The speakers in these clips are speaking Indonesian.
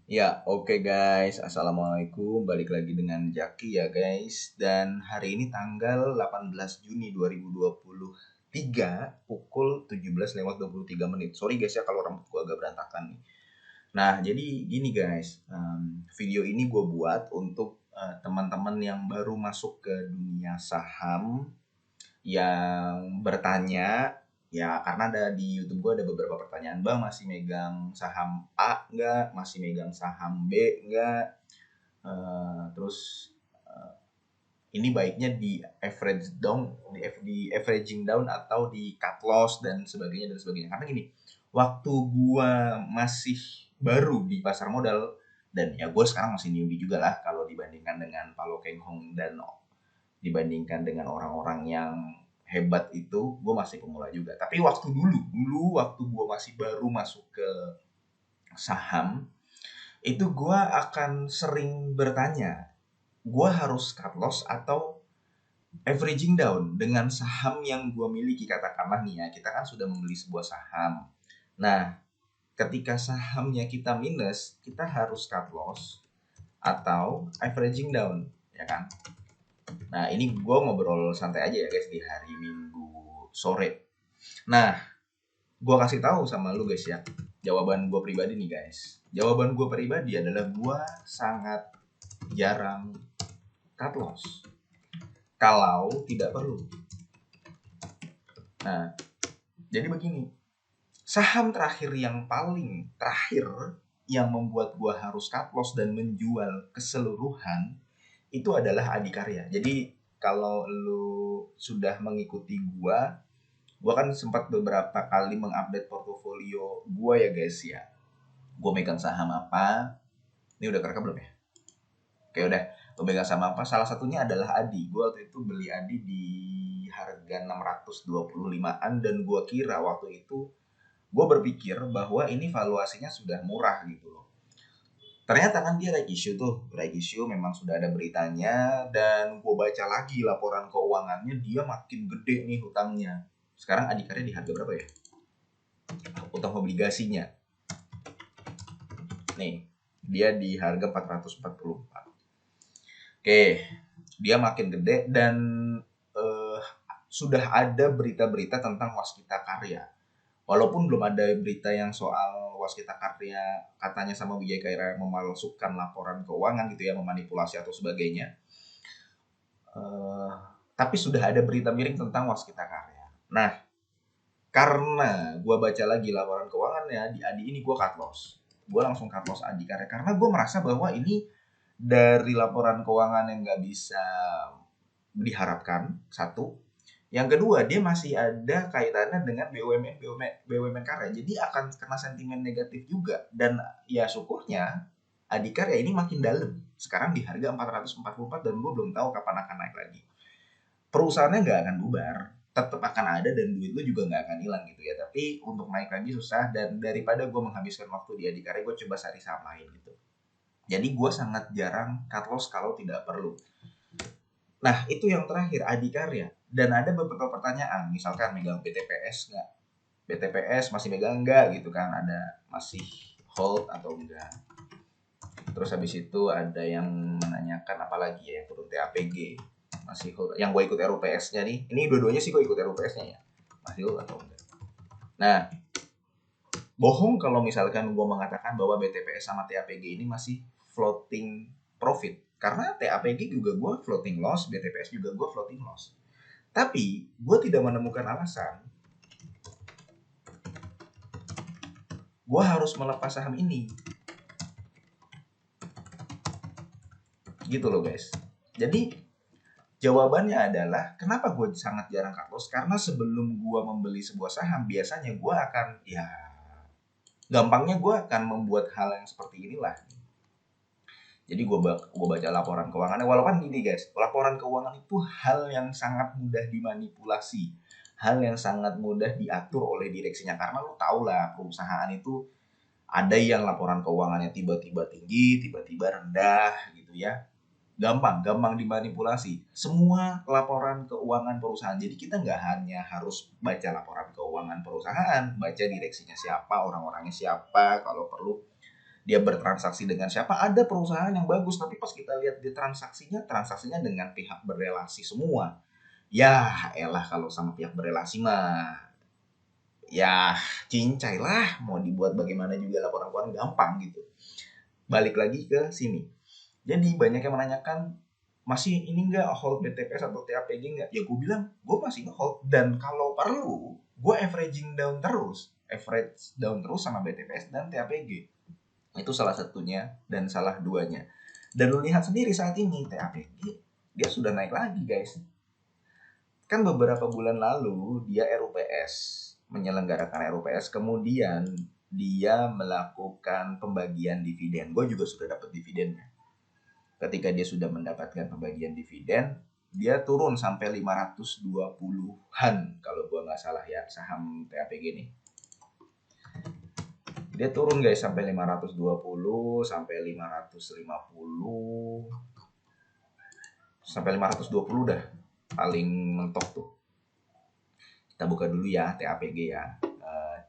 Ya, oke guys. Assalamualaikum. Balik lagi dengan Jaki ya guys. Dan hari ini tanggal 18 Juni 2023 pukul 17:23. Sorry guys ya kalau rambut gua agak berantakan nih. Nah, jadi gini guys. Video ini gue buat untuk teman-teman yang baru masuk ke dunia saham yang bertanya ya karena ada di YouTube gue ada beberapa pertanyaan, bang masih megang saham A nggak, masih megang saham B nggak. Terus ini baiknya di average down, di averaging down atau di cut loss dan sebagainya dan sebagainya. Karena gini, waktu gua masih baru di pasar modal dan ya gue sekarang masih newbie juga lah kalau dibandingkan dengan Palo Keng Hong dan dibandingkan dengan orang-orang yang hebat itu gue masih pemula juga. Tapi waktu dulu waktu gue masih baru masuk ke saham itu gue akan sering bertanya, gue harus cut loss atau averaging down dengan saham yang gue miliki. Katakanlah nih ya, kita kan sudah membeli sebuah saham. Nah, ketika sahamnya kita minus, kita harus cut loss atau averaging down, ya kan? Nah, ini gue ngobrol santai aja ya guys di hari Minggu sore. Nah, gue kasih tahu sama lu guys ya, jawaban gue pribadi nih guys. Jawaban gue pribadi adalah gue sangat jarang cut loss kalau tidak perlu. Nah, jadi begini, saham terakhir yang paling terakhir yang membuat gue harus cut loss dan menjual keseluruhan itu adalah Adikarya. Jadi kalau lu sudah mengikuti gua kan sempat beberapa kali mengupdate portofolio gua ya guys ya. Gua megang saham apa? Ini udah kerekam belum ya? Oke udah. Gua megang saham apa? Salah satunya adalah Adi. Gua waktu itu beli Adi di harga 625-an dan gua kira waktu itu gua berpikir bahwa ini valuasinya sudah murah gitu loh. Ternyata kan dia right issue tuh, right issue memang sudah ada beritanya dan gue baca lagi laporan keuangannya dia makin gede nih hutangnya. Sekarang Adikarya di harga berapa ya? Utang obligasinya. Nih, dia di harga 444. Oke, dia makin gede dan eh, sudah ada berita-berita tentang Waskita Karya. Walaupun belum ada berita yang soal Waskita Karya katanya sama Wijaya Karya memalsukan laporan keuangan gitu ya, memanipulasi atau sebagainya. Eh, tapi sudah ada berita miring tentang Waskita Karya. Nah, karena gue baca lagi laporan keuangannya di Adi ini gue cut loss. Gue langsung cut loss Adi karena gue merasa bahwa ini dari laporan keuangan yang nggak bisa diharapkan satu. Yang kedua dia masih ada kaitannya dengan BUMN karya. Jadi akan kena sentimen negatif juga. Dan ya syukurnya Adikarya ini makin dalam. Sekarang di harga 444 dan gue belum tahu kapan akan naik lagi. Perusahaannya nggak akan bubar, tetap akan ada dan duit lu juga nggak akan hilang gitu ya. Tapi untuk naik lagi susah dan daripada gue menghabiskan waktu di Adikarya, gue coba cari saham lain gitu. Jadi gue sangat jarang cut loss kalau tidak perlu. Nah itu yang terakhir Adikarya. Dan ada beberapa pertanyaan, misalkan megang BTPS nggak? BTPS masih megang nggak gitu kan? Ada masih hold atau enggak? Terus habis itu ada yang menanyakan apa lagi ya, turun TAPG masih hold. Yang gue ikut RUPS-nya nih, ini dua-duanya sih gue ikut RUPS-nya ya, masih hold atau enggak. Nah, bohong kalau misalkan gue mengatakan bahwa BTPS sama TAPG ini masih floating profit, karena TAPG juga gue floating loss, BTPS juga gue floating loss. Tapi gue tidak menemukan alasan gue harus melepas saham ini, gitu loh guys. Jadi jawabannya adalah kenapa gue sangat jarang cut loss, karena sebelum gue membeli sebuah saham biasanya gue akan ya gampangnya gue akan membuat hal yang seperti inilah. Jadi gue baca laporan keuangannya, walaupun gini guys, laporan keuangan itu hal yang sangat mudah dimanipulasi, hal yang sangat mudah diatur oleh direksinya, karena lo tau lah perusahaan itu ada yang laporan keuangannya tiba-tiba tinggi, tiba-tiba rendah gitu ya. Gampang dimanipulasi semua laporan keuangan perusahaan. Jadi kita nggak hanya harus baca laporan keuangan perusahaan, baca direksinya siapa, orang-orangnya siapa, kalau perlu dia bertransaksi dengan siapa, ada perusahaan yang bagus tapi pas kita lihat di transaksinya dengan pihak berelasi semua. Ya elah, kalau sama pihak berelasi mah ya cincai lah, mau dibuat bagaimana juga laporan-laporan gampang gitu. Balik lagi ke sini, jadi banyak yang menanyakan, masih ini enggak hold BTPS atau TAPG enggak? Ya gue bilang gue masih nge-hold, dan kalau perlu gue average down terus sama BTPS dan TAPG. Itu salah satunya dan salah duanya. Dan lu lihat sendiri saat ini TAPG dia sudah naik lagi guys. Kan beberapa bulan lalu dia RUPS, menyelenggarakan RUPS, kemudian dia melakukan pembagian dividen. Gue juga sudah dapat dividennya. Ketika dia sudah mendapatkan pembagian dividen, dia turun sampai 520-an kalau gue nggak salah ya, saham TAPG ini. Dia turun guys sampai 520, sampai 550, sampai 520 dah paling mentok tuh. Kita buka dulu ya TAPG ya,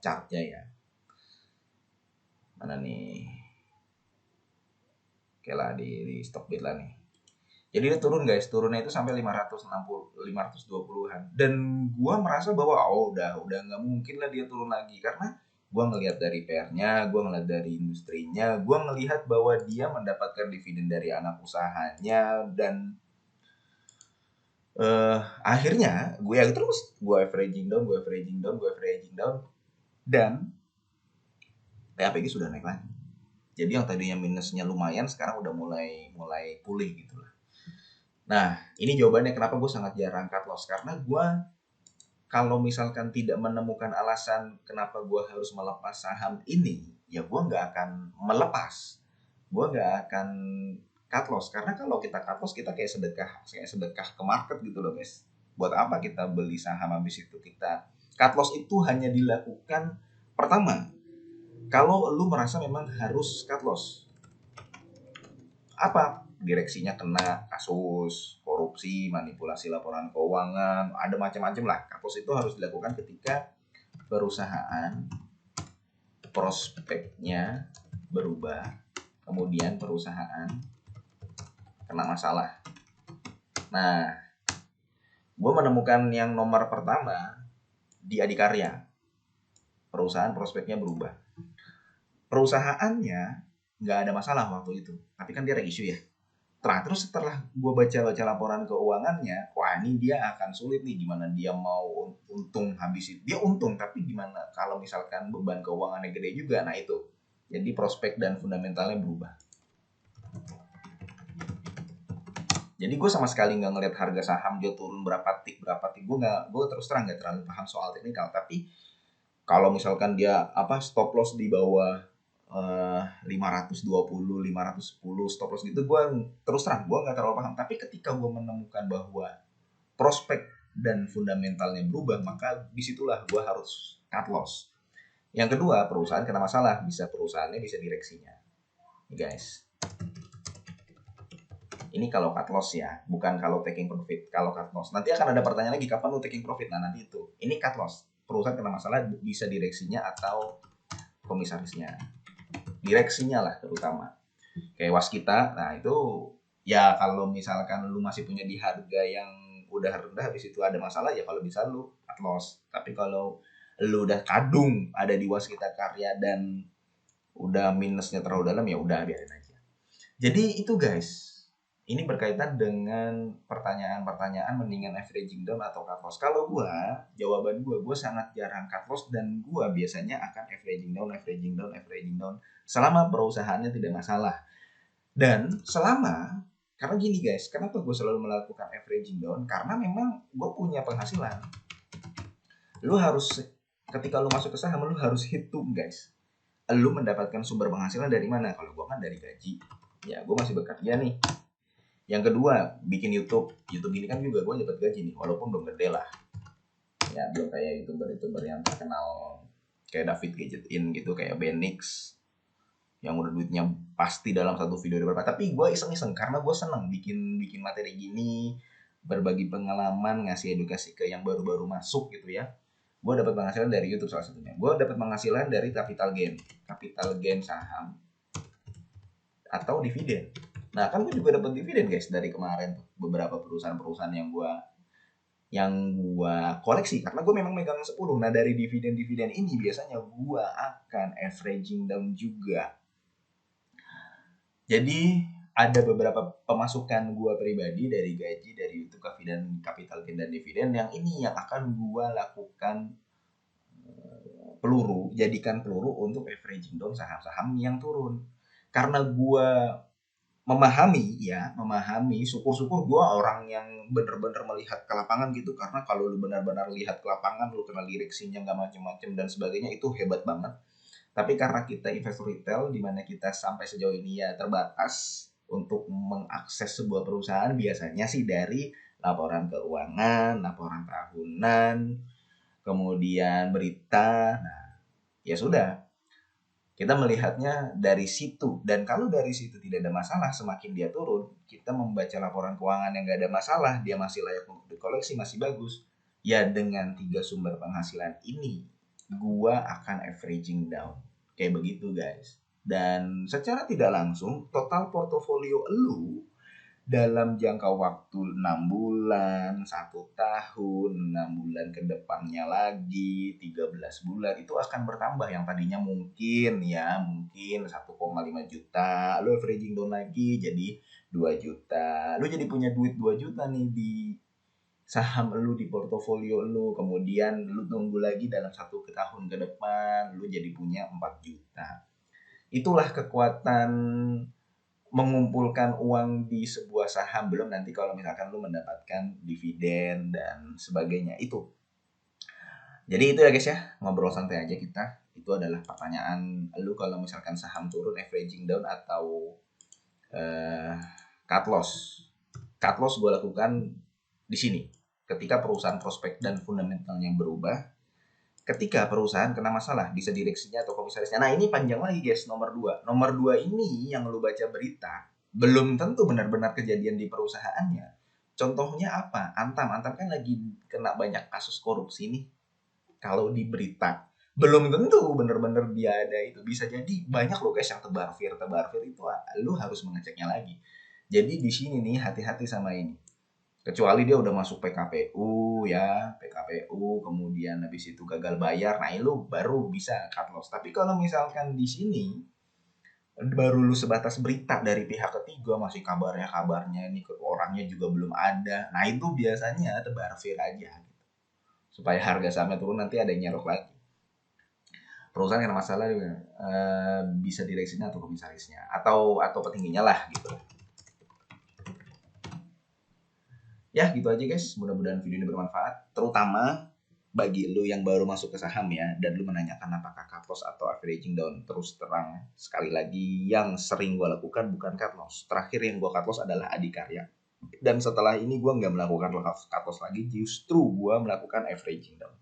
chartnya ya. Mana nih? Oke lah, di Stockbit lah nih. Jadi dia turun guys, turunnya itu sampai 560, 520-an. Dan gua merasa bahwa udah nggak mungkin lah dia turun lagi, karena gua ngelihat dari PR-nya, gua ngelihat dari industrinya, gua ngelihat bahwa dia mendapatkan dividen dari anak usahanya, dan akhirnya gue terus gue averaging down, dan TAPG sudah naik lagi. Jadi yang tadinya minusnya lumayan sekarang udah mulai pulih gitu lah. Nah, ini jawabannya kenapa gue sangat jarang cut loss. Karena gue kalau misalkan tidak menemukan alasan kenapa gue harus melepas saham ini, ya gue nggak akan melepas. Gue nggak akan cut loss. Karena kalau kita cut loss, kita kayak sedekah ke market gitu loh guys. Buat apa kita beli saham habis itu kita cut loss? Itu hanya dilakukan pertama kalau lu merasa memang harus cut loss. Apa? Direksinya kena kasus korupsi, manipulasi laporan keuangan, ada macam-macam lah. Kasus itu harus dilakukan ketika perusahaan prospeknya berubah, kemudian perusahaan kena masalah. Nah, gue menemukan yang nomor pertama di Adikarya. Perusahaan prospeknya berubah. Perusahaannya nggak ada masalah waktu itu, tapi kan dia reissue ya. Terus setelah gue baca laporan keuangannya, wah ini dia akan sulit nih, gimana dia mau untung habis itu. Dia untung, tapi gimana kalau misalkan beban keuangannya gede juga. Nah itu, jadi prospek dan fundamentalnya berubah. Jadi gue sama sekali nggak ngeliat harga saham dia turun berapa tik. Gue terus terang nggak terlalu paham soal teknikal. Tapi kalau misalkan dia stop loss di bawah 520, 510 stop loss gitu, gue terus terang gue nggak terlalu paham. Tapi ketika gue menemukan bahwa prospek dan fundamentalnya berubah, maka disitulah gue harus cut loss. Yang kedua, perusahaan kena masalah, bisa perusahaannya, bisa direksinya. Nih guys, ini kalau cut loss ya, bukan kalau taking profit. Kalau cut loss, nanti akan ada pertanyaan lagi, kapan lu taking profit? Nah nanti itu, ini cut loss, perusahaan kena masalah, bisa direksinya atau komisarisnya. Direksinya lah terutama, kayak Waskita. Nah itu ya kalau misalkan lu masih punya di harga yang udah rendah, habis itu ada masalah, ya kalau bisa lu cut loss. Tapi kalau lu udah kadung ada di Waskita Karya dan udah minusnya terlalu dalam, ya udah biarin aja. Jadi itu guys, ini berkaitan dengan pertanyaan-pertanyaan mendingan averaging down atau cut loss. Kalau jawaban gue sangat jarang cut loss, dan gue biasanya akan averaging down selama perusahaannya tidak masalah. Dan karena gini guys, kenapa gue selalu melakukan averaging down? Karena memang gue punya penghasilan. Lu harus, ketika lu masuk ke saham, lu harus hitung guys, lu mendapatkan sumber penghasilan dari mana? Kalau gue kan dari gaji, ya gue masih bekerja nih. Yang kedua, bikin YouTube ini kan juga gue dapat gaji nih, walaupun belum gede lah ya, belum kayak youtuber yang terkenal kayak David Gadget In gitu, kayak Benix yang udah duitnya pasti dalam satu video berapa. Tapi gue iseng-iseng karena gue seneng bikin materi gini, berbagi pengalaman, ngasih edukasi ke yang baru-baru masuk gitu ya. Gue dapat penghasilan dari YouTube salah satunya. Gue dapat penghasilan dari capital gain saham. atau dividen. Nah kan gue juga dapat dividen guys dari kemarin tuh, beberapa perusahaan-perusahaan yang gua koleksi karena gue memang megang 10. Nah dari dividen-dividen ini biasanya gua akan averaging down juga. Jadi ada beberapa pemasukan gua pribadi dari gaji, dari YouTube, dan capital gain dan dividen yang ini yang akan gua lakukan jadikan peluru untuk averaging down saham-saham yang turun. Karena gua memahami, syukur-syukur gue orang yang bener-bener melihat ke lapangan gitu, karena kalau lu benar-benar lihat ke lapangan, lu kenal direksinya nggak macem-macem dan sebagainya, itu hebat banget. Tapi karena kita investor retail, di mana kita sampai sejauh ini ya terbatas untuk mengakses sebuah perusahaan, biasanya sih dari laporan keuangan, laporan tahunan, kemudian berita. Nah, ya sudah, kita melihatnya dari situ, dan kalau dari situ tidak ada masalah, semakin dia turun, kita membaca laporan keuangan yang nggak ada masalah, dia masih layak untuk dikoleksi, masih bagus. Ya dengan 3 sumber penghasilan ini, gua akan averaging down. Kayak begitu guys. Dan secara tidak langsung, total portofolio lu dalam jangka waktu 6 bulan, 1 tahun, 6 bulan ke depannya lagi, 13 bulan, itu akan bertambah. Yang tadinya mungkin 1,5 juta, lu averaging down lagi jadi 2 juta. Lu jadi punya duit 2 juta nih di saham lu, di portofolio lu. Kemudian lu tunggu lagi dalam 1 tahun ke depan, lu jadi punya 4 juta. Itulah kekuatan mengumpulkan uang di sebuah saham, belum nanti kalau misalkan lu mendapatkan dividen dan sebagainya itu. Jadi itu ya guys ya, ngobrol santai aja kita. Itu adalah pertanyaan lu, kalau misalkan saham turun averaging down atau cut loss. Cut loss gue lakukan di sini ketika perusahaan prospek dan fundamentalnya berubah, ketika perusahaan kena masalah, bisa direksinya atau komisarisnya. Nah ini panjang lagi guys, nomor 2. Nomor 2 ini yang lu baca berita, belum tentu benar-benar kejadian di perusahaannya. Contohnya apa? Antam kan lagi kena banyak kasus korupsi nih. Kalau di berita, belum tentu benar-benar dia ada itu. Bisa jadi banyak loh guys yang tebar fir itu, lu harus mengeceknya lagi. Jadi di sini nih hati-hati sama ini. Kecuali dia udah masuk PKPU ya, PKPU kemudian habis itu gagal bayar, nah lu baru bisa cut loss. Tapi kalau misalkan di sini baru lu sebatas berita dari pihak ketiga, masih kabarnya ini orangnya juga belum ada, nah itu biasanya tebar fir aja gitu. Supaya harga sahamnya turun, nanti ada yang nyerok lagi. Perusahaan yang masalah bisa direksinya atau komisarisnya atau petingginya lah gitu. Ya gitu aja guys, mudah-mudahan video ini bermanfaat, terutama bagi lu yang baru masuk ke saham ya, dan lu menanyakan apakah cut loss atau averaging down. Terus terang sekali lagi, yang sering gue lakukan bukan cut loss. Terakhir yang gue cut loss adalah Adikarya, dan setelah ini gue nggak melakukan cut loss lagi, justru gue melakukan averaging down.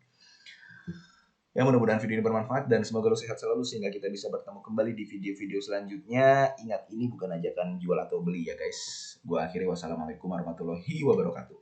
Ya mudah-mudahan video ini bermanfaat dan semoga lo sehat selalu sehingga kita bisa bertemu kembali di video-video selanjutnya. Ingat, ini bukan ajakan jual atau beli ya guys. Gua akhiri, wassalamualaikum warahmatullahi wabarakatuh.